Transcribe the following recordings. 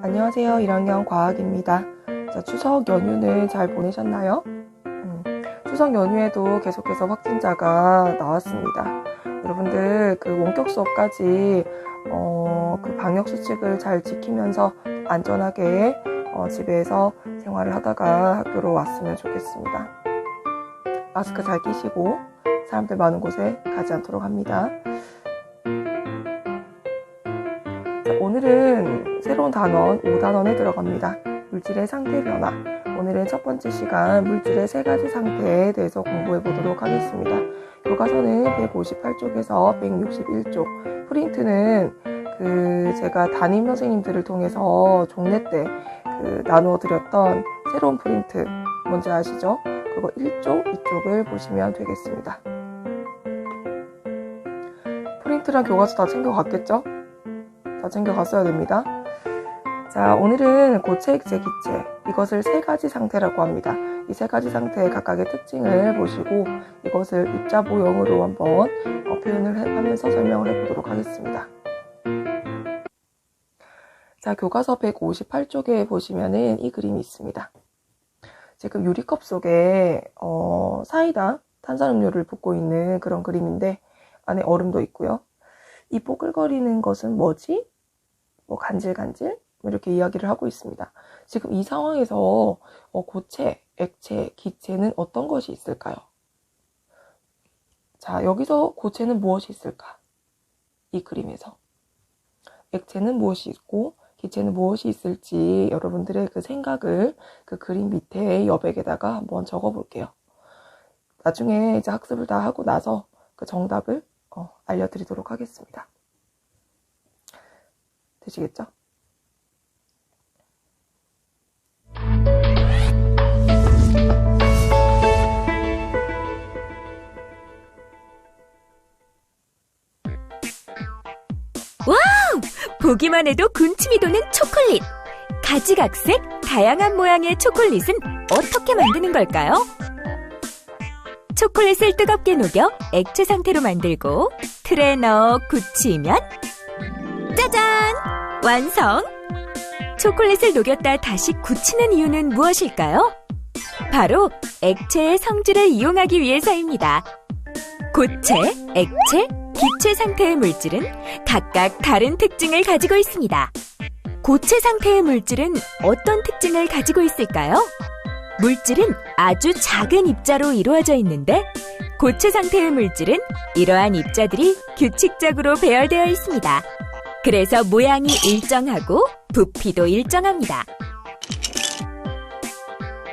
안녕하세요. 1학년 과학입니다. 자, 추석 연휴는 잘 보내셨나요? 추석 연휴에도 계속해서 확진자가 나왔습니다. 여러분들 원격 수업까지 그 방역 수칙을 잘 지키면서 안전하게 집에서 생활을 하다가 학교로 왔으면 좋겠습니다. 마스크 잘 끼시고 사람들 많은 곳에 가지 않도록 합니다. 자, 오늘은 새로운 단원 5단원에 들어갑니다. 물질의 상태 변화. 오늘은 첫 번째 시간 물질의 세 가지 상태에 대해서 공부해 보도록 하겠습니다. 교과서는 158쪽에서 161쪽. 프린트는 제가 담임 선생님들을 통해서 종례 때 나누어 드렸던 새로운 프린트 뭔지 아시죠? 그거 1쪽, 2쪽을 보시면 되겠습니다. 프린트랑 교과서 다 챙겨갔겠죠? 다 챙겨갔어야 됩니다. 자, 오늘은 고체, 액체, 기체, 이것을 세 가지 상태라고 합니다. 이 세 가지 상태의 각각의 특징을 보시고 이것을 입자 모형으로 한번 표현을 하면서 설명을 해보도록 하겠습니다. 자, 교과서 158쪽에 보시면은 이 그림이 있습니다. 지금 유리컵 속에 사이다, 탄산음료를 붓고 있는 그런 그림인데 안에 얼음도 있고요. 이 뽀글거리는 것은 뭐지? 뭐 간질간질? 이렇게 이야기를 하고 있습니다. 지금 이 상황에서 고체, 액체, 기체는 어떤 것이 있을까요? 자, 여기서 고체는 무엇이 있을까? 이 그림에서. 액체는 무엇이 있고 기체는 무엇이 있을지 여러분들의 그 생각을 그 그림 밑에 여백에다가 한번 적어 볼게요. 나중에 이제 학습을 다 하고 나서 그 정답을 알려드리도록 하겠습니다. 되시겠죠? 와우! 보기만 해도 군침이 도는 초콜릿! 가지각색, 다양한 모양의 초콜릿은 어떻게 만드는 걸까요? 초콜릿을 뜨겁게 녹여 액체 상태로 만들고 틀에 넣어 굳히면 짜잔! 완성! 초콜릿을 녹였다 다시 굳히는 이유는 무엇일까요? 바로 액체의 성질을 이용하기 위해서입니다. 고체, 액체, 기체 상태의 물질은 각각 다른 특징을 가지고 있습니다. 고체 상태의 물질은 어떤 특징을 가지고 있을까요? 물질은 아주 작은 입자로 이루어져 있는데 고체 상태의 물질은 이러한 입자들이 규칙적으로 배열되어 있습니다. 그래서 모양이 일정하고 부피도 일정합니다.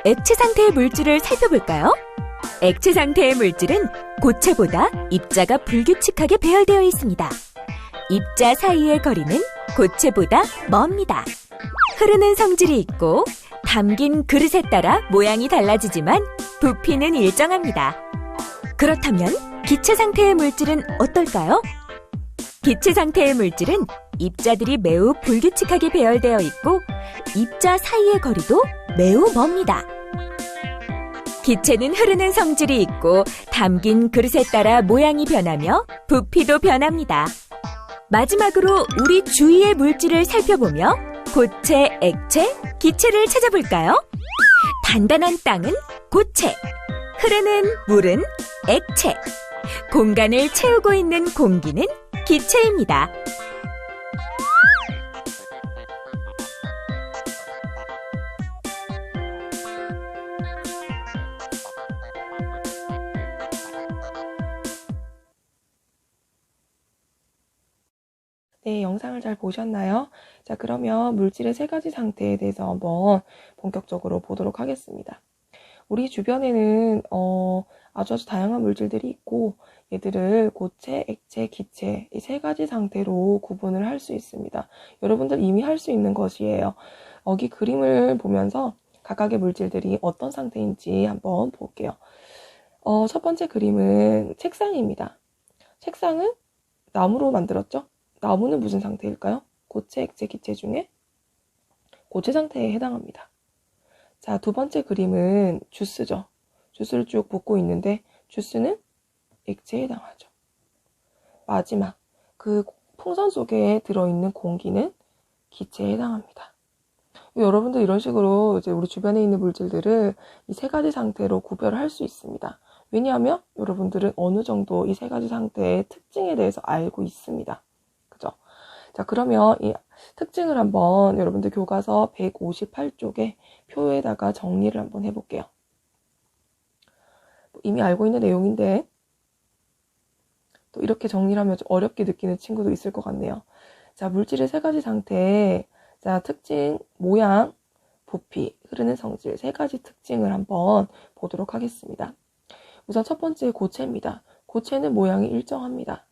액체 상태의 물질을 살펴볼까요? 액체 상태의 물질은 고체보다 입자가 불규칙하게 배열되어 있습니다. 입자 사이의 거리는 고체보다 멉니다. 흐르는 성질이 있고 담긴 그릇에 따라 모양이 달라지지만 부피는 일정합니다. 그렇다면 기체 상태의 물질은 어떨까요? 기체 상태의 물질은 입자들이 매우 불규칙하게 배열되어 있고 입자 사이의 거리도 매우 멉니다. 기체는 흐르는 성질이 있고 담긴 그릇에 따라 모양이 변하며 부피도 변합니다. 마지막으로 우리 주위의 물질을 살펴보며 고체, 액체, 기체를 찾아볼까요? 단단한 땅은 고체, 흐르는 물은 액체, 공간을 채우고 있는 공기는 기체입니다. 네, 영상을 잘 보셨나요? 자, 그러면 물질의 세 가지 상태에 대해서 한번 본격적으로 보도록 하겠습니다. 우리 주변에는 아주 다양한 물질들이 있고 얘들을 고체, 액체, 기체 이 세 가지 상태로 구분을 할 수 있습니다. 여러분들 이미 할 수 있는 것이에요. 여기 그림을 보면서 각각의 물질들이 어떤 상태인지 한번 볼게요. 첫 번째 그림은 책상입니다. 책상은 나무로 만들었죠? 나무는 무슨 상태일까요? 고체, 액체, 기체 중에 고체 상태에 해당합니다. 자, 두 번째 그림은 주스죠. 주스를 쭉 붓고 있는데 주스는 액체에 해당하죠. 마지막, 그 풍선 속에 들어있는 공기는 기체에 해당합니다. 여러분들 이런 식으로 이제 우리 주변에 있는 물질들을 이 세 가지 상태로 구별을 할 수 있습니다. 왜냐하면 여러분들은 어느 정도 이 세 가지 상태의 특징에 대해서 알고 있습니다. 그죠? 자, 그러면 이 특징을 한번 여러분들 교과서 158쪽에 표에다가 정리를 한번 해볼게요. 이미 알고 있는 내용인데 또 이렇게 정리를 하면 좀 어렵게 느끼는 친구도 있을 것 같네요. 자, 물질의 세 가지 상태, 자, 특징, 모양, 부피, 흐르는 성질 세 가지 특징을 한번 보도록 하겠습니다. 우선 첫 번째 고체입니다. 고체는 모양이 일정합니다.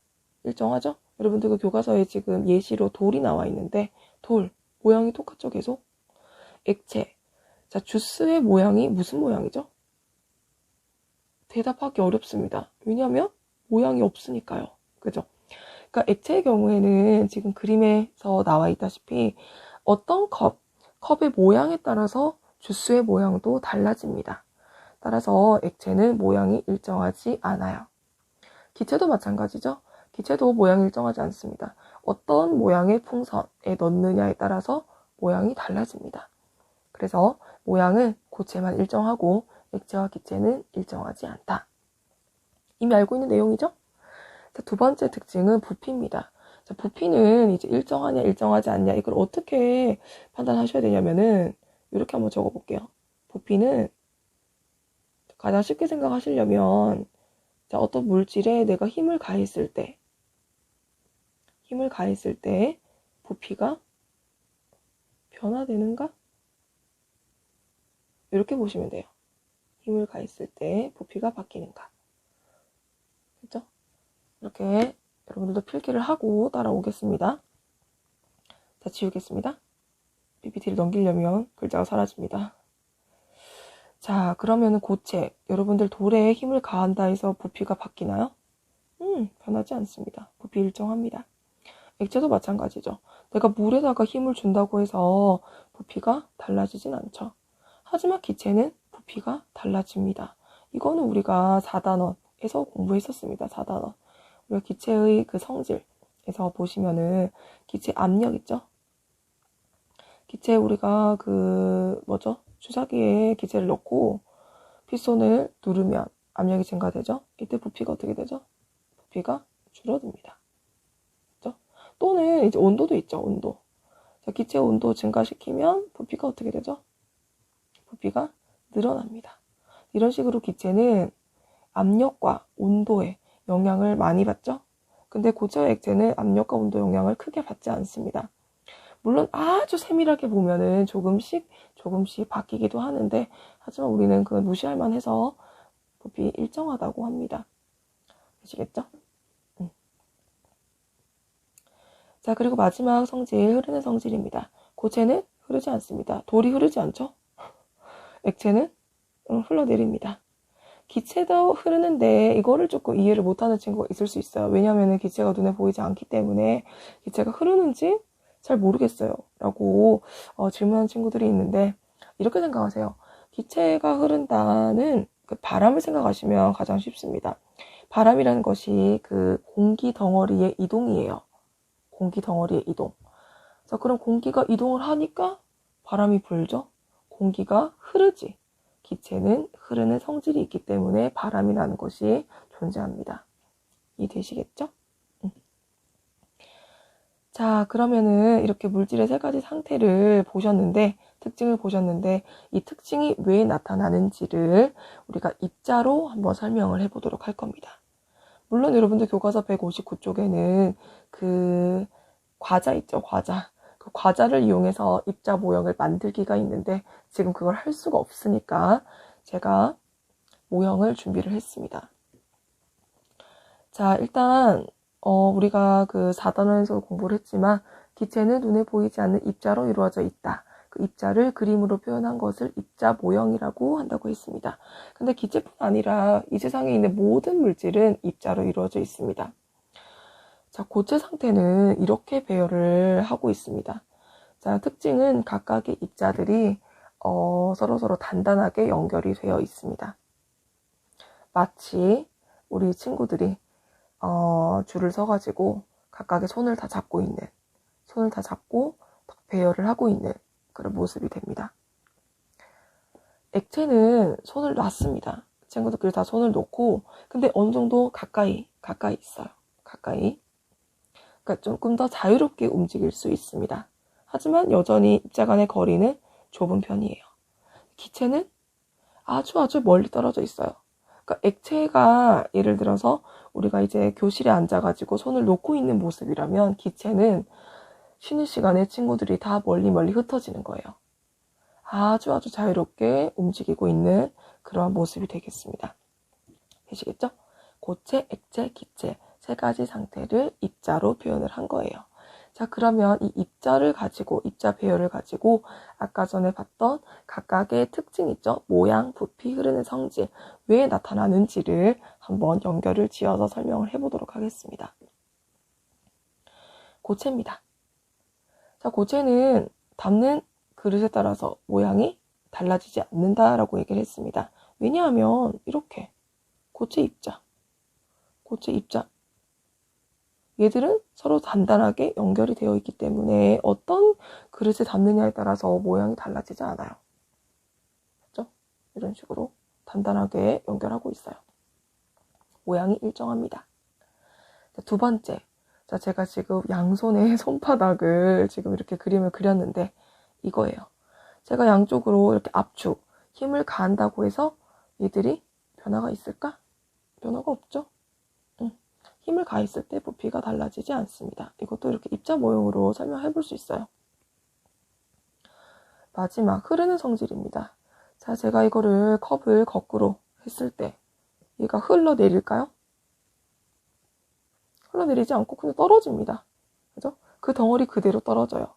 일정하죠? 여러분들 그 교과서에 지금 예시로 돌이 나와 있는데 돌, 모양이 똑같죠, 계속? 액체, 자, 주스의 모양이 무슨 모양이죠? 대답하기 어렵습니다. 왜냐하면 모양이 없으니까요. 그죠? 그러니까 액체의 경우에는 지금 그림에서 나와 있다시피 어떤 컵의 모양에 따라서 주스의 모양도 달라집니다. 따라서 액체는 모양이 일정하지 않아요. 기체도 마찬가지죠. 기체도 모양이 일정하지 않습니다. 어떤 모양의 풍선에 넣느냐에 따라서 모양이 달라집니다. 그래서 모양은 고체만 일정하고 액체와 기체는 일정하지 않다. 이미 알고 있는 내용이죠? 자, 두 번째 특징은 부피입니다. 자, 부피는 이제 일정하냐 일정하지 않냐 이걸 어떻게 판단하셔야 되냐면은 이렇게 한번 적어볼게요. 부피는 가장 쉽게 생각하시려면 자, 어떤 물질에 내가 힘을 가했을 때 부피가 변화되는가? 이렇게 보시면 돼요. 힘을 가했을 때 부피가 바뀌는가? 그렇죠? 이렇게 여러분들도 필기를 하고 따라오겠습니다. 자, 지우겠습니다. PPT를 넘기려면 글자가 사라집니다. 자, 그러면 고체, 여러분들 돌에 힘을 가한다 해서 부피가 바뀌나요? 변하지 않습니다. 부피 일정합니다. 액체도 마찬가지죠. 내가 물에다가 힘을 준다고 해서 부피가 달라지진 않죠. 하지만 기체는 부피가 달라집니다. 이거는 우리가 4단원에서 공부했었습니다. 4단원. 우리가 기체의 그 성질에서 보시면은 기체 압력 있죠? 기체에 우리가 주사기에 기체를 넣고 피손을 누르면 압력이 증가되죠? 이때 부피가 어떻게 되죠? 부피가 줄어듭니다. 그렇죠? 또는 이제 온도도 있죠, 온도. 자, 기체 온도 증가시키면 부피가 어떻게 되죠? 부피가 늘어납니다. 이런 식으로 기체는 압력과 온도에 영향을 많이 받죠? 근데 고체와 액체는 압력과 온도 영향을 크게 받지 않습니다. 물론 아주 세밀하게 보면은 조금씩 바뀌기도 하는데, 하지만 우리는 그걸 무시할 만해서 부피 일정하다고 합니다. 아시겠죠? 자, 그리고 마지막 성질, 흐르는 성질입니다. 고체는 흐르지 않습니다. 돌이 흐르지 않죠? 액체는 흘러내립니다. 기체도 흐르는데 이거를 조금 이해를 못하는 친구가 있을 수 있어요. 왜냐하면 기체가 눈에 보이지 않기 때문에 기체가 흐르는지 잘 모르겠어요 라고 질문하는 친구들이 있는데, 이렇게 생각하세요. 기체가 흐른다는 그 바람을 생각하시면 가장 쉽습니다. 바람이라는 것이 그 공기 덩어리의 이동이에요. 공기 덩어리의 이동. 자, 그럼 공기가 이동을 하니까 바람이 불죠. 공기가 흐르지. 기체는 흐르는 성질이 있기 때문에 바람이라는 것이 존재합니다. 이해되시겠죠? 자, 그러면은 이렇게 물질의 세 가지 상태를 보셨는데, 특징을 보셨는데, 이 특징이 왜 나타나는지를 우리가 입자로 한번 설명을 해보도록 할 겁니다. 물론 여러분들 교과서 159쪽에는 그 과자 있죠, 과자. 그 과자를 이용해서 입자 모형을 만들기가 있는데 지금 그걸 할 수가 없으니까 제가 모형을 준비를 했습니다. 자, 일단 우리가 그 4단원에서 공부를 했지만 기체는 눈에 보이지 않는 입자로 이루어져 있다. 그 입자를 그림으로 표현한 것을 입자 모형이라고 한다고 했습니다. 근데 기체뿐 아니라 이 세상에 있는 모든 물질은 입자로 이루어져 있습니다. 자, 고체 상태는 이렇게 배열을 하고 있습니다. 자, 특징은 각각의 입자들이 서로 단단하게 연결이 되어 있습니다. 마치 우리 친구들이 줄을 서가지고 각각의 손을 다 잡고 배열을 하고 있는 그런 모습이 됩니다. 액체는 손을 놨습니다. 친구들끼리 다 손을 놓고, 근데 어느 정도 가까이 있어요. 가까이. 그러니까 조금 더 자유롭게 움직일 수 있습니다. 하지만 여전히 입자 간의 거리는 좁은 편이에요. 기체는 아주 멀리 떨어져 있어요. 그러니까 액체가 예를 들어서 우리가 이제 교실에 앉아가지고 손을 놓고 있는 모습이라면 기체는 쉬는 시간에 친구들이 다 멀리 흩어지는 거예요. 아주 자유롭게 움직이고 있는 그러한 모습이 되겠습니다. 되시겠죠? 고체, 액체, 기체 세 가지 상태를 입자로 표현을 한 거예요. 자, 그러면 이 입자 배열을 가지고 아까 전에 봤던 각각의 특징 있죠? 모양, 부피, 흐르는 성질, 왜 나타나는지를 한번 연결을 지어서 설명을 해보도록 하겠습니다. 고체입니다. 자, 고체는 담는 그릇에 따라서 모양이 달라지지 않는다라고 얘기를 했습니다. 왜냐하면 이렇게 고체 입자 얘들은 서로 단단하게 연결이 되어 있기 때문에 어떤 그릇에 담느냐에 따라서 모양이 달라지지 않아요. 그렇죠? 이런 식으로 단단하게 연결하고 있어요. 모양이 일정합니다. 자, 두 번째, 자, 제가 지금 양손에 손바닥을 지금 이렇게 그림을 그렸는데 이거예요. 제가 양쪽으로 이렇게 압축, 힘을 가한다고 해서 얘들이 변화가 있을까? 변화가 없죠? 힘을 가했을 때 부피가 달라지지 않습니다. 이것도 이렇게 입자 모형으로 설명해 볼 수 있어요. 마지막, 흐르는 성질입니다. 자, 제가 이거를 컵을 거꾸로 했을 때 얘가 흘러내릴까요? 흘러내리지 않고 그냥 떨어집니다. 그죠? 그 덩어리 그대로 떨어져요.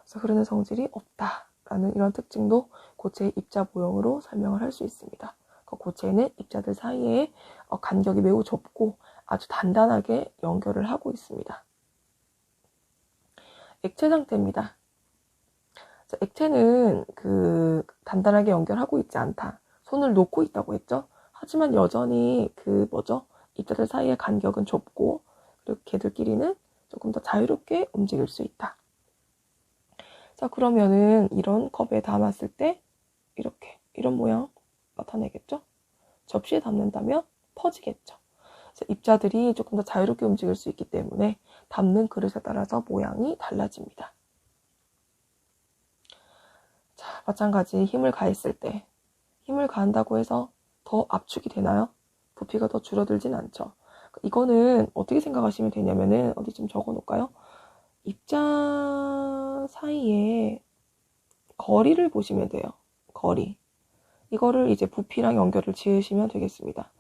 그래서 흐르는 성질이 없다라는 이런 특징도 고체의 입자 모형으로 설명을 할 수 있습니다. 고체는 입자들 사이에 간격이 매우 좁고 아주 단단하게 연결을 하고 있습니다. 액체 상태입니다. 자, 액체는 단단하게 연결하고 있지 않다. 손을 놓고 있다고 했죠. 하지만 여전히 입자들 사이의 간격은 좁고 그리고 걔들끼리는 조금 더 자유롭게 움직일 수 있다. 자, 그러면은 이런 컵에 담았을 때 이런 모양 나타내겠죠? 접시에 담는다면 퍼지겠죠. 입자들이 조금 더 자유롭게 움직일 수 있기 때문에 담는 그릇에 따라서 모양이 달라집니다. 자, 마찬가지 힘을 가했을 때 힘을 가한다고 해서 더 압축이 되나요? 부피가 더 줄어들진 않죠. 이거는 어떻게 생각하시면 되냐면은 어디 좀 적어 놓을까요? 입자 사이에 거리를 보시면 돼요. 거리. 이거를 이제 부피랑 연결을 지으시면 되겠습니다.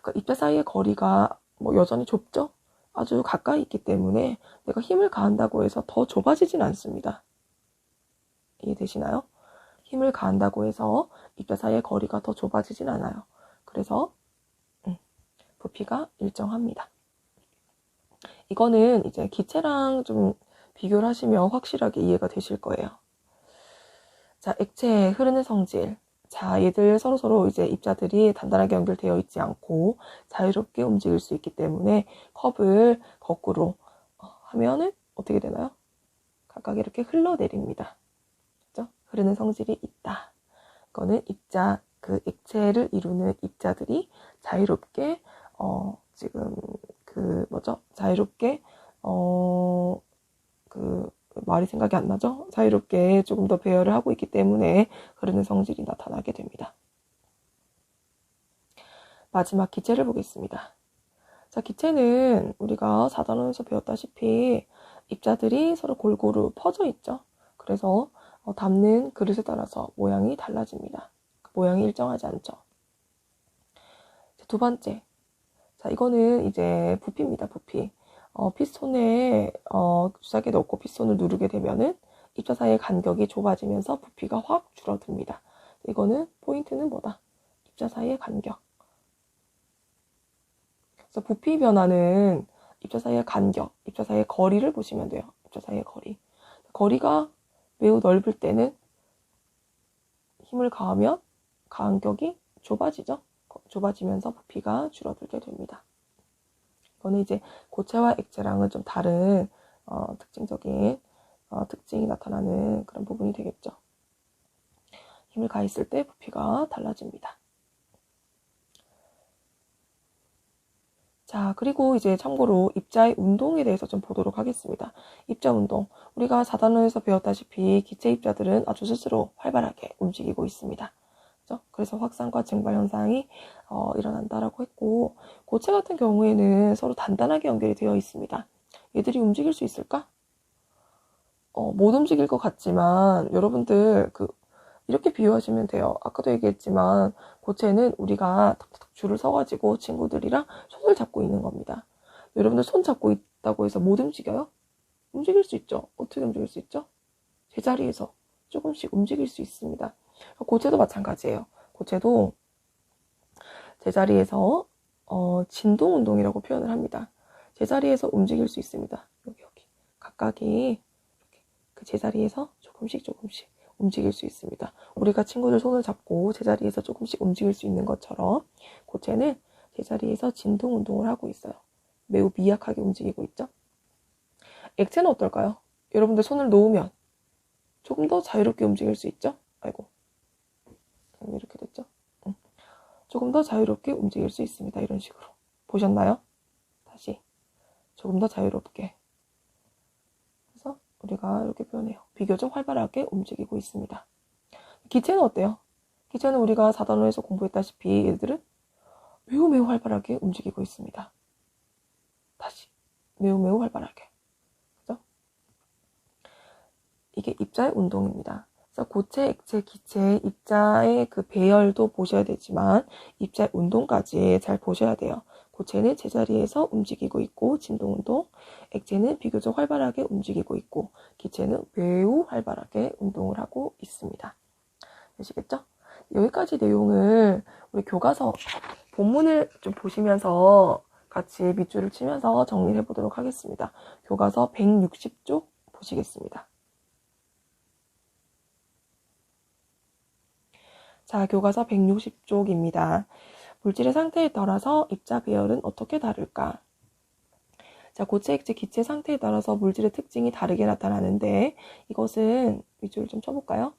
그러니까 입자 사이의 거리가 여전히 좁죠? 아주 가까이 있기 때문에 내가 힘을 가한다고 해서 더 좁아지진 않습니다. 이해되시나요? 힘을 가한다고 해서 입자 사이의 거리가 더 좁아지진 않아요. 그래서 부피가 일정합니다. 이거는 이제 기체랑 좀 비교를 하시면 확실하게 이해가 되실 거예요. 자, 액체의 흐르는 성질. 자, 얘들 서로 이제 입자들이 단단하게 연결되어 있지 않고 자유롭게 움직일 수 있기 때문에 컵을 거꾸로 하면은 어떻게 되나요? 각각 이렇게 흘러내립니다. 그죠? 흐르는 성질이 있다. 이거는 액체를 이루는 입자들이 자유롭게 자유롭게 말이 생각이 안 나죠? 자유롭게 조금 더 배열을 하고 있기 때문에 흐르는 성질이 나타나게 됩니다. 마지막 기체를 보겠습니다. 자, 기체는 우리가 4단원에서 배웠다시피 입자들이 서로 골고루 퍼져 있죠. 그래서 담는 그릇에 따라서 모양이 달라집니다. 모양이 일정하지 않죠. 자, 두 번째. 자, 이거는 이제 부피입니다. 부피. 피스톤에 주사기 넣고 피스톤을 누르게 되면은 입자 사이의 간격이 좁아지면서 부피가 확 줄어듭니다. 이거는 포인트는 뭐다? 입자 사이의 간격. 그래서 부피 변화는 입자 사이의 간격, 입자 사이의 거리를 보시면 돼요. 입자 사이의 거리. 거리가 매우 넓을 때는 힘을 가하면 간격이 좁아지죠. 좁아지면서 부피가 줄어들게 됩니다. 이거는 이제 고체와 액체랑은 좀 다른 특징적인 특징이 나타나는 그런 부분이 되겠죠. 힘을 가했을 때 부피가 달라집니다. 자, 그리고 이제 참고로 입자의 운동에 대해서 좀 보도록 하겠습니다. 입자 운동. 우리가 4단원에서 배웠다시피 기체 입자들은 아주 스스로 활발하게 움직이고 있습니다. 그렇죠? 그래서 확산과 증발 현상이 일어난다라고 했고, 고체 같은 경우에는 서로 단단하게 연결이 되어 있습니다. 얘들이 움직일 수 있을까? 못 움직일 것 같지만 여러분들 이렇게 비유하시면 돼요. 아까도 얘기했지만 고체는 우리가 탁탁 줄을 서가지고 친구들이랑 손을 잡고 있는 겁니다. 여러분들 손 잡고 있다고 해서 못 움직여요? 움직일 수 있죠. 어떻게 움직일 수 있죠? 제자리에서 조금씩 움직일 수 있습니다. 고체도 마찬가지예요. 고체도 제자리에서 진동 운동이라고 표현을 합니다. 제자리에서 움직일 수 있습니다. 여기 각각이 이렇게 그 제자리에서 조금씩 움직일 수 있습니다. 우리가 친구들 손을 잡고 제자리에서 조금씩 움직일 수 있는 것처럼 고체는 제자리에서 진동 운동을 하고 있어요. 매우 미약하게 움직이고 있죠. 액체는 어떨까요? 여러분들 손을 놓으면 조금 더 자유롭게 움직일 수 있죠? 아이고, 이렇게 됐죠? 조금 더 자유롭게 움직일 수 있습니다. 이런 식으로. 보셨나요? 다시 조금 더 자유롭게. 그래서 우리가 이렇게 표현해요. 비교적 활발하게 움직이고 있습니다. 기체는 어때요? 기체는 우리가 4단원에서 공부했다시피 얘들은 매우 활발하게 움직이고 있습니다. 다시 매우 활발하게. 그죠? 이게 입자의 운동입니다. 그래서 고체, 액체, 기체, 입자의 그 배열도 보셔야 되지만 입자의 운동까지 잘 보셔야 돼요. 고체는 제자리에서 움직이고 있고 진동운동, 액체는 비교적 활발하게 움직이고 있고 기체는 매우 활발하게 운동을 하고 있습니다. 아시겠죠? 여기까지 내용을 우리 교과서 본문을 좀 보시면서 같이 밑줄을 치면서 정리를 해보도록 하겠습니다. 교과서 160쪽 보시겠습니다. 자, 교과서 160쪽입니다. 물질의 상태에 따라서 입자 배열은 어떻게 다를까? 자, 고체, 액체, 기체 상태에 따라서 물질의 특징이 다르게 나타나는데 이것은 밑줄을 좀 쳐볼까요?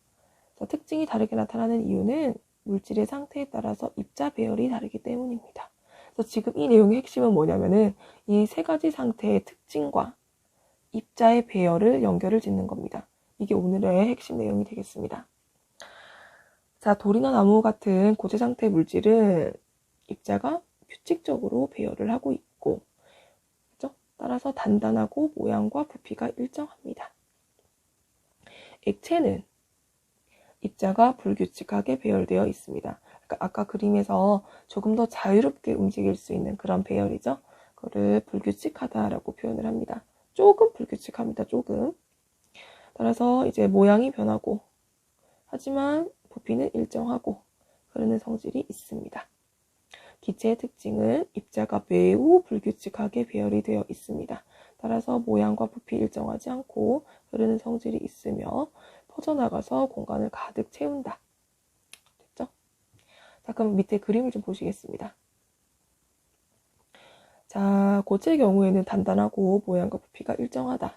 자, 특징이 다르게 나타나는 이유는 물질의 상태에 따라서 입자 배열이 다르기 때문입니다. 그래서 지금 이 내용의 핵심은 뭐냐면은 이 세 가지 상태의 특징과 입자의 배열을 연결을 짓는 겁니다. 이게 오늘의 핵심 내용이 되겠습니다. 자, 돌이나 나무 같은 고체 상태의 물질은 입자가 규칙적으로 배열을 하고 있고, 그렇죠? 따라서 단단하고 모양과 부피가 일정합니다. 액체는 입자가 불규칙하게 배열되어 있습니다. 그러니까 아까 그림에서 조금 더 자유롭게 움직일 수 있는 그런 배열이죠. 그거를 불규칙하다라고 표현을 합니다. 조금 불규칙합니다. 조금. 따라서 이제 모양이 변하고 하지만 부피는 일정하고 흐르는 성질이 있습니다. 기체의 특징은 입자가 매우 불규칙하게 배열이 되어 있습니다. 따라서 모양과 부피 일정하지 않고 흐르는 성질이 있으며 퍼져나가서 공간을 가득 채운다. 됐죠? 자, 그럼 밑에 그림을 좀 보시겠습니다. 자, 고체의 경우에는 단단하고 모양과 부피가 일정하다.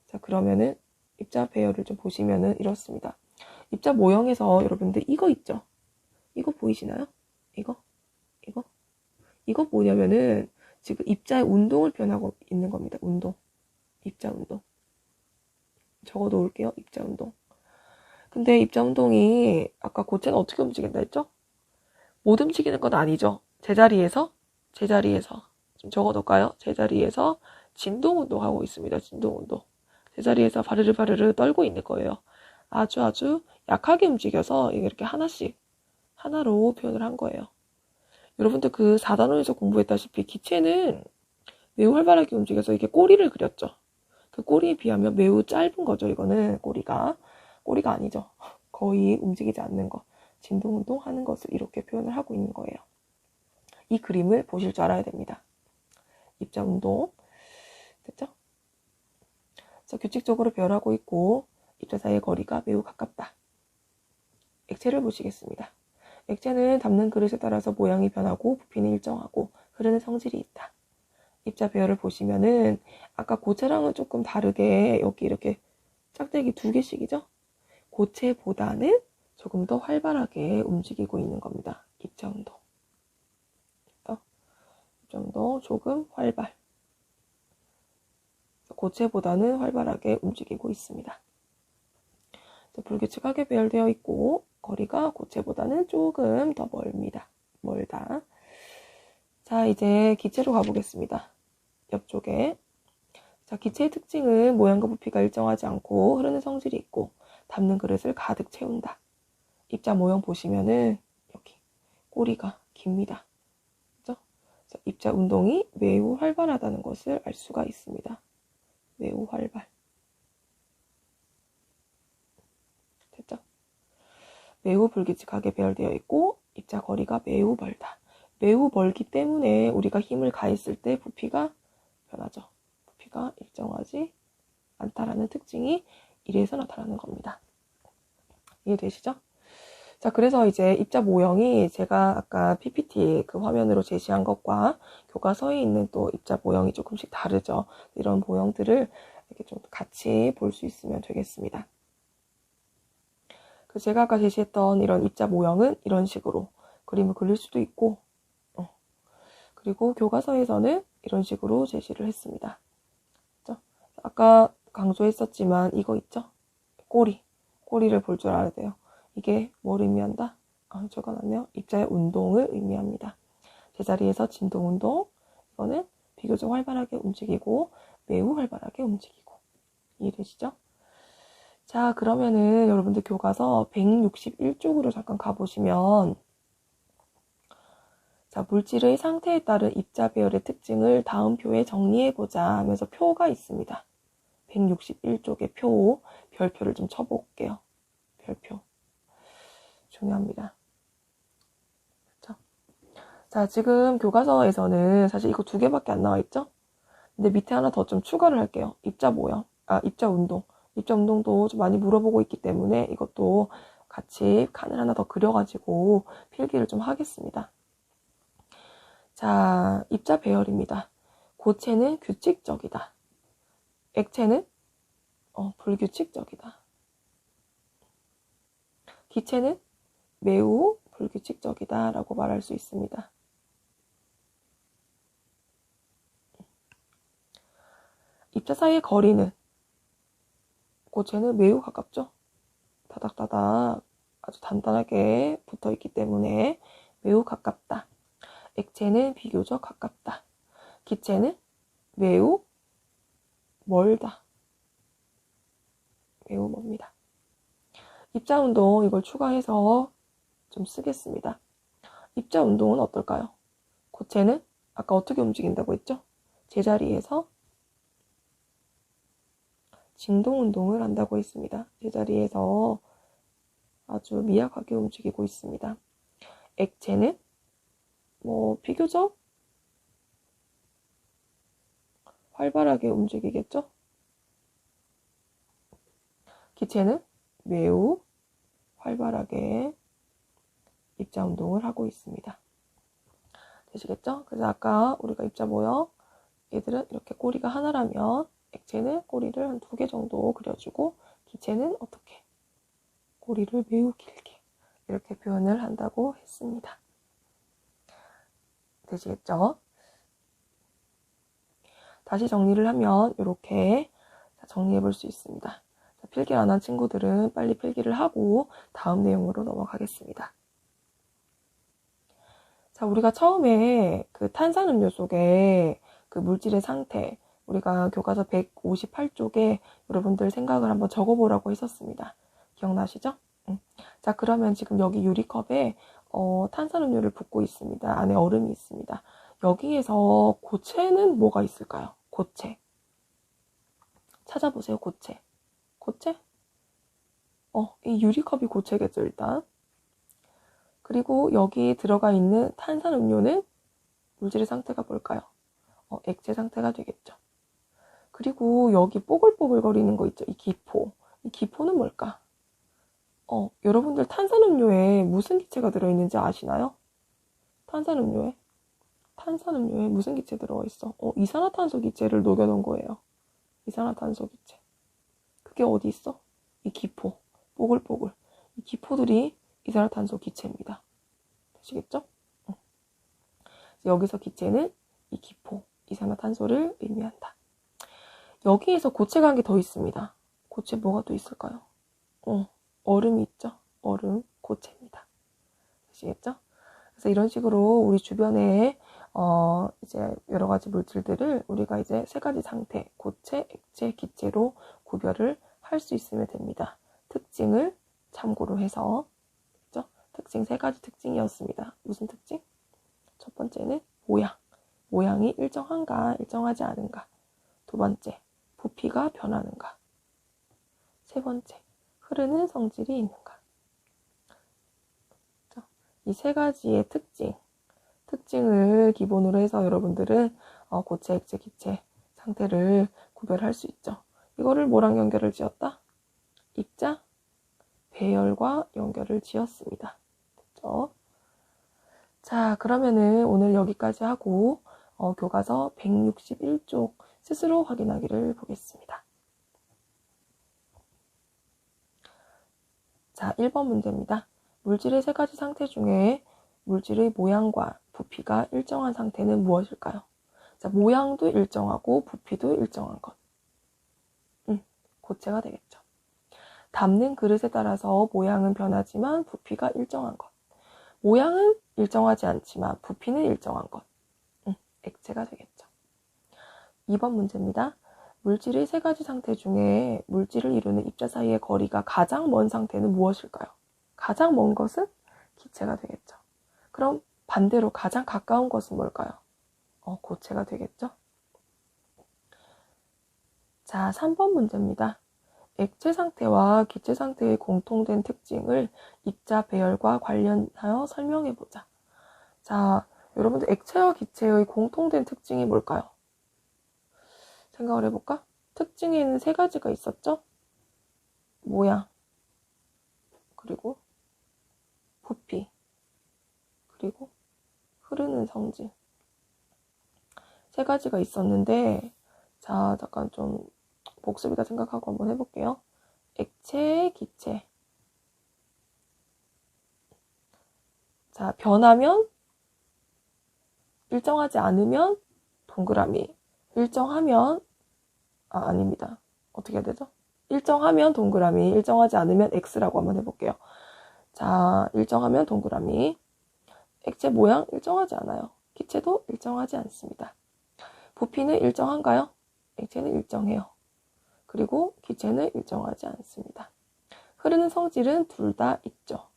자, 그러면은 입자 배열을 좀 보시면은 이렇습니다. 입자 모형에서 여러분들 이거 있죠? 이거 보이시나요? 이거 뭐냐면은 지금 입자의 운동을 표현하고 있는 겁니다. 운동. 입자 운동. 적어 놓을게요. 입자 운동. 근데 입자 운동이 아까 고체는 어떻게 움직인다 했죠? 못 움직이는 건 아니죠. 제자리에서 좀 적어 놓을까요? 제자리에서 진동 운동하고 있습니다. 진동 운동. 제자리에서 바르르 떨고 있는 거예요. 아주 약하게 움직여서 이렇게 하나로 표현을 한 거예요. 여러분들 그 4단원에서 공부했다시피 기체는 매우 활발하게 움직여서 이게 꼬리를 그렸죠. 그 꼬리에 비하면 매우 짧은 거죠. 이거는 꼬리가 아니죠. 거의 움직이지 않는 거. 진동운동 하는 것을 이렇게 표현을 하고 있는 거예요. 이 그림을 보실 줄 알아야 됩니다. 입자 운동. 됐죠? 그래서 규칙적으로 배열하고 있고 입자 사이의 거리가 매우 가깝다. 액체를 보시겠습니다. 액체는 담는 그릇에 따라서 모양이 변하고 부피는 일정하고 흐르는 성질이 있다. 입자 배열을 보시면은 아까 고체랑은 조금 다르게 여기 이렇게 짝대기 2개씩이죠. 고체보다는 조금 더 활발하게 움직이고 있는 겁니다. 입자 운동. 좀 더 조금 활발. 고체보다는 활발하게 움직이고 있습니다. 불규칙하게 배열되어 있고 거리가 고체보다는 조금 더 멀다. 자, 이제 기체로 가보겠습니다. 옆쪽에. 자, 기체의 특징은 모양과 부피가 일정하지 않고 흐르는 성질이 있고 담는 그릇을 가득 채운다. 입자 모형 보시면은 여기 꼬리가 깁니다. 그죠? 입자 운동이 매우 활발하다는 것을 알 수가 있습니다. 매우 활발. 됐죠? 매우 불규칙하게 배열되어 있고 입자 거리가 매우 멀다. 매우 멀기 때문에 우리가 힘을 가했을 때 부피가 변하죠. 부피가 일정하지 않다라는 특징이 이래서 나타나는 겁니다. 이해되시죠? 자, 그래서 이제 입자 모형이 제가 아까 PPT 그 화면으로 제시한 것과 교과서에 있는 또 입자 모형이 조금씩 다르죠. 이런 모형들을 이렇게 좀 같이 볼 수 있으면 되겠습니다. 그 제가 아까 제시했던 이런 입자 모형은 이런 식으로 그림을 그릴 수도 있고, 그리고 교과서에서는 이런 식으로 제시를 했습니다. 그렇죠? 아까 강조했었지만 이거 있죠? 꼬리를 볼 줄 알아야 돼요. 이게 뭘 의미한다? 적어놨네요. 입자의 운동을 의미합니다. 제자리에서 진동 운동, 이거는 비교적 활발하게 움직이고 매우 활발하게 움직이고. 이해되시죠? 자, 그러면은 여러분들 교과서 161쪽으로 잠깐 가보시면, 자, 물질의 상태에 따른 입자 배열의 특징을 다음 표에 정리해보자 하면서 표가 있습니다. 161쪽의 별표를 좀 쳐볼게요. 별표. 중요합니다. 그렇죠? 자, 지금 교과서에서는 사실 이거 2개밖에 안 나와 있죠? 근데 밑에 하나 더 좀 추가를 할게요. 입자 모형, 입자 운동. 입자 운동도 좀 많이 물어보고 있기 때문에 이것도 같이 칸을 하나 더 그려가지고 필기를 좀 하겠습니다. 자, 입자 배열입니다. 고체는 규칙적이다. 액체는 불규칙적이다. 기체는 매우 불규칙적이다 라고 말할 수 있습니다. 입자 사이의 거리는 고체는 매우 가깝죠. 다닥다닥 아주 단단하게 붙어있기 때문에 매우 가깝다. 액체는 비교적 가깝다. 기체는 매우 멀다. 매우 멉니다. 입자 운동 이걸 추가해서 좀 쓰겠습니다. 입자 운동은 어떨까요? 고체는 아까 어떻게 움직인다고 했죠? 제자리에서 진동 운동을 한다고 했습니다. 제자리에서 아주 미약하게 움직이고 있습니다. 액체는 비교적 활발하게 움직이겠죠? 기체는 매우 활발하게 입자 운동을 하고 있습니다. 되시겠죠? 그래서 아까 우리가 입자 모형 얘들은 이렇게 꼬리가 하나라면 액체는 꼬리를 한 2개 정도 그려주고 기체는 어떻게? 꼬리를 매우 길게 이렇게 표현을 한다고 했습니다. 되시겠죠? 다시 정리를 하면 이렇게 정리해 볼 수 있습니다. 필기를 안 한 친구들은 빨리 필기를 하고 다음 내용으로 넘어가겠습니다. 자, 우리가 처음에 그 탄산음료 속에 그 물질의 상태, 우리가 교과서 158쪽에 여러분들 생각을 한번 적어보라고 했었습니다. 기억나시죠? 자, 그러면 지금 여기 유리컵에 탄산음료를 붓고 있습니다. 안에 얼음이 있습니다. 여기에서 고체는 뭐가 있을까요? 고체. 찾아보세요, 고체. 고체? 이 유리컵이 고체겠죠, 일단. 그리고 여기 들어가 있는 탄산음료는 물질의 상태가 뭘까요? 액체 상태가 되겠죠. 그리고 여기 뽀글뽀글 거리는 거 있죠, 이 기포. 이 기포는 뭘까? 여러분들 탄산음료에 무슨 기체가 들어있는지 아시나요? 탄산음료에 무슨 기체 들어가 있어? 이산화탄소 기체를 녹여놓은 거예요. 이산화탄소 기체. 그게 어디 있어? 이 기포, 뽀글뽀글. 이 기포들이 이산화탄소 기체입니다. 되시겠죠? 여기서 기체는 이 기포, 이산화탄소를 의미한다. 여기에서 고체가 한 게 더 있습니다. 고체 뭐가 또 있을까요? 얼음이 있죠? 얼음, 고체입니다. 되시겠죠? 그래서 이런 식으로 우리 주변에 이제 여러 가지 물질들을 우리가 이제 세 가지 상태, 고체, 액체, 기체로 구별을 할 수 있으면 됩니다. 특징을 참고로 해서, 그렇죠? 특징 세 가지 특징이었습니다. 무슨 특징? 첫 번째는 모양. 모양이 일정한가, 일정하지 않은가. 두 번째, 부피가 변하는가. 세 번째, 흐르는 성질이 있는가. 이 세 가지의 특징을 기본으로 해서 여러분들은 고체, 액체, 기체 상태를 구별할 수 있죠. 이거를 뭐랑 연결을 지었다? 입자, 배열과 연결을 지었습니다. 됐죠? 자, 그러면은 오늘 여기까지 하고 교과서 161쪽 스스로 확인하기를 보겠습니다. 자, 1번 문제입니다. 물질의 세 가지 상태 중에 물질의 모양과 부피가 일정한 상태는 무엇일까요? 자, 모양도 일정하고 부피도 일정한 것. 고체가 되겠죠. 담는 그릇에 따라서 모양은 변하지만 부피가 일정한 것. 모양은 일정하지 않지만 부피는 일정한 것. 액체가 되겠죠. 2번 문제입니다. 물질의 세 가지 상태 중에 물질을 이루는 입자 사이의 거리가 가장 먼 상태는 무엇일까요? 가장 먼 것은 기체가 되겠죠. 그럼 반대로 가장 가까운 것은 뭘까요? 고체가 되겠죠. 자, 3번 문제입니다. 액체 상태와 기체 상태의 공통된 특징을 입자 배열과 관련하여 설명해보자. 자, 여러분들 액체와 기체의 공통된 특징이 뭘까요? 생각을 해볼까? 특징에는 세 가지가 있었죠? 모양, 그리고 부피, 그리고 흐르는 성질. 세 가지가 있었는데, 자, 잠깐 좀 복습이다 생각하고 한번 해볼게요. 액체, 기체. 자, 변하면, 일정하지 않으면 동그라미, 일정하면, 아닙니다. 어떻게 해야 되죠? 일정하면 동그라미, 일정하지 않으면 X라고 한번 해볼게요. 자, 일정하면 동그라미. 액체 모양 일정하지 않아요. 기체도 일정하지 않습니다. 부피는 일정한가요? 액체는 일정해요. 그리고 기체는 일정하지 않습니다. 흐르는 성질은 둘 다 있죠.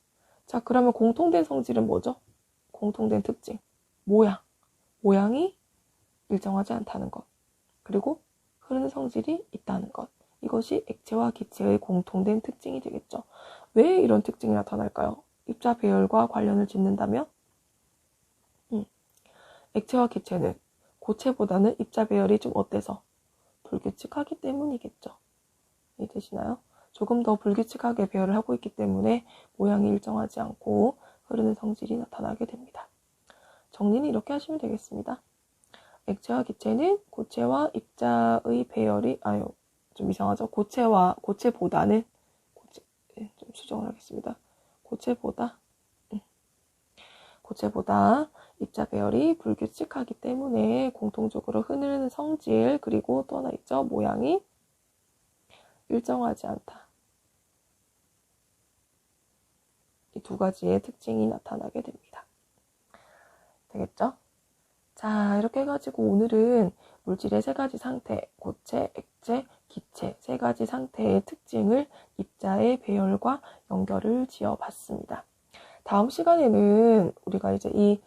자, 그러면 공통된 성질은 뭐죠? 공통된 특징. 모양. 모양이 일정하지 않다는 것. 그리고 흐르는 성질이 있다는 것. 이것이 액체와 기체의 공통된 특징이 되겠죠. 왜 이런 특징이 나타날까요? 입자 배열과 관련을 짓는다면 액체와 기체는 고체보다는 입자 배열이 좀 어때서? 불규칙하기 때문이겠죠. 이해되시나요? 조금 더 불규칙하게 배열을 하고 있기 때문에 모양이 일정하지 않고 흐르는 성질이 나타나게 됩니다. 정리는 이렇게 하시면 되겠습니다. 액체와 기체는 고체와 입자의 배열이 좀 이상하죠. 고체보다는 좀 수정을 하겠습니다. 고체보다 입자 배열이 불규칙하기 때문에 공통적으로 흐르는 성질, 그리고 또 하나 있죠. 모양이 일정하지 않다. 이 두 가지의 특징이 나타나게 됩니다. 되겠죠? 자, 이렇게 해가지고 오늘은 물질의 세 가지 상태, 고체, 액체, 기체 세 가지 상태의 특징을 입자의 배열과 연결을 지어봤습니다. 다음 시간에는 우리가 이제 이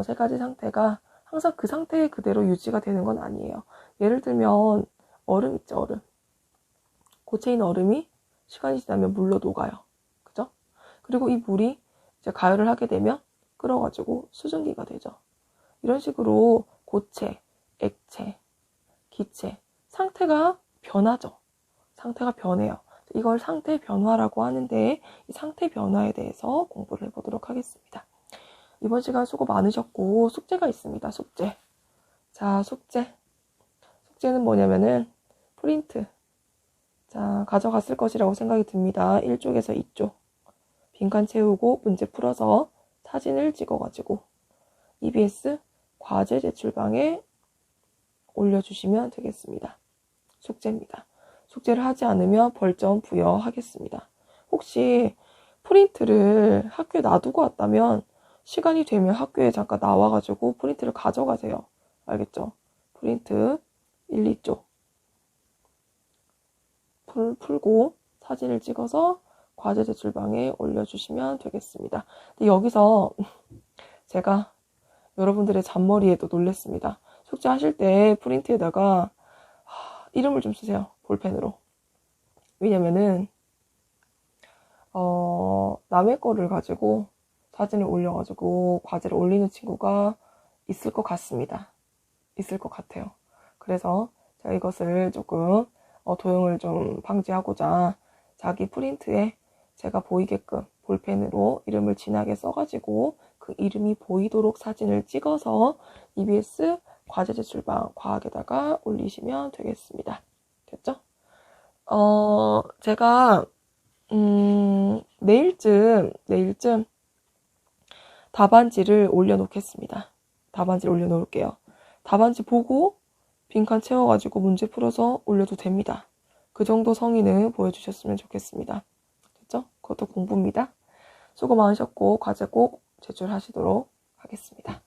세 가지 상태가 항상 그 상태 그대로 유지가 되는 건 아니에요. 예를 들면 얼음 있죠, 얼음. 고체인 얼음이 시간이 지나면 물로 녹아요. 그죠? 그리고 이 물이 이제 가열을 하게 되면 끓어가지고 수증기가 되죠. 이런 식으로 고체, 액체, 기체, 상태가 변하죠. 상태가 변해요. 이걸 상태 변화라고 하는데 이 상태 변화에 대해서 공부를 해보도록 하겠습니다. 이번 시간 수고 많으셨고 숙제가 있습니다. 숙제. 자, 숙제는 뭐냐면은 프린트. 자, 가져갔을 것이라고 생각이 듭니다. 1쪽에서 2쪽. 빈칸 채우고 문제 풀어서 사진을 찍어가지고 EBS 과제 제출방에 올려주시면 되겠습니다. 숙제입니다. 숙제를 하지 않으면 벌점 부여하겠습니다. 혹시 프린트를 학교에 놔두고 왔다면 시간이 되면 학교에 잠깐 나와가지고 프린트를 가져가세요. 알겠죠? 프린트 1, 2쪽 풀고 사진을 찍어서 과제 제출방에 올려주시면 되겠습니다. 근데 여기서 제가 여러분들의 잔머리에도 놀랬습니다. 숙제하실 때 프린트에다가 이름을 좀 쓰세요. 볼펜으로. 왜냐면은 남의 거를 가지고 사진을 올려가지고 과제를 올리는 친구가 있을 것 같습니다. 있을 것 같아요. 그래서 제가 이것을 조금 도용을 좀 방지하고자 자기 프린트에 제가 보이게끔 볼펜으로 이름을 진하게 써가지고 그 이름이 보이도록 사진을 찍어서 EBS 과제 제출방 과학에다가 올리시면 되겠습니다. 됐죠? 제가 내일쯤 답안지를 올려놓겠습니다. 답안지를 올려놓을게요. 답안지 보고 빈칸 채워가지고 문제 풀어서 올려도 됩니다. 그 정도 성의는 보여주셨으면 좋겠습니다. 됐죠? 그것도 공부입니다. 수고 많으셨고 과제 꼭 제출하시도록 하겠습니다.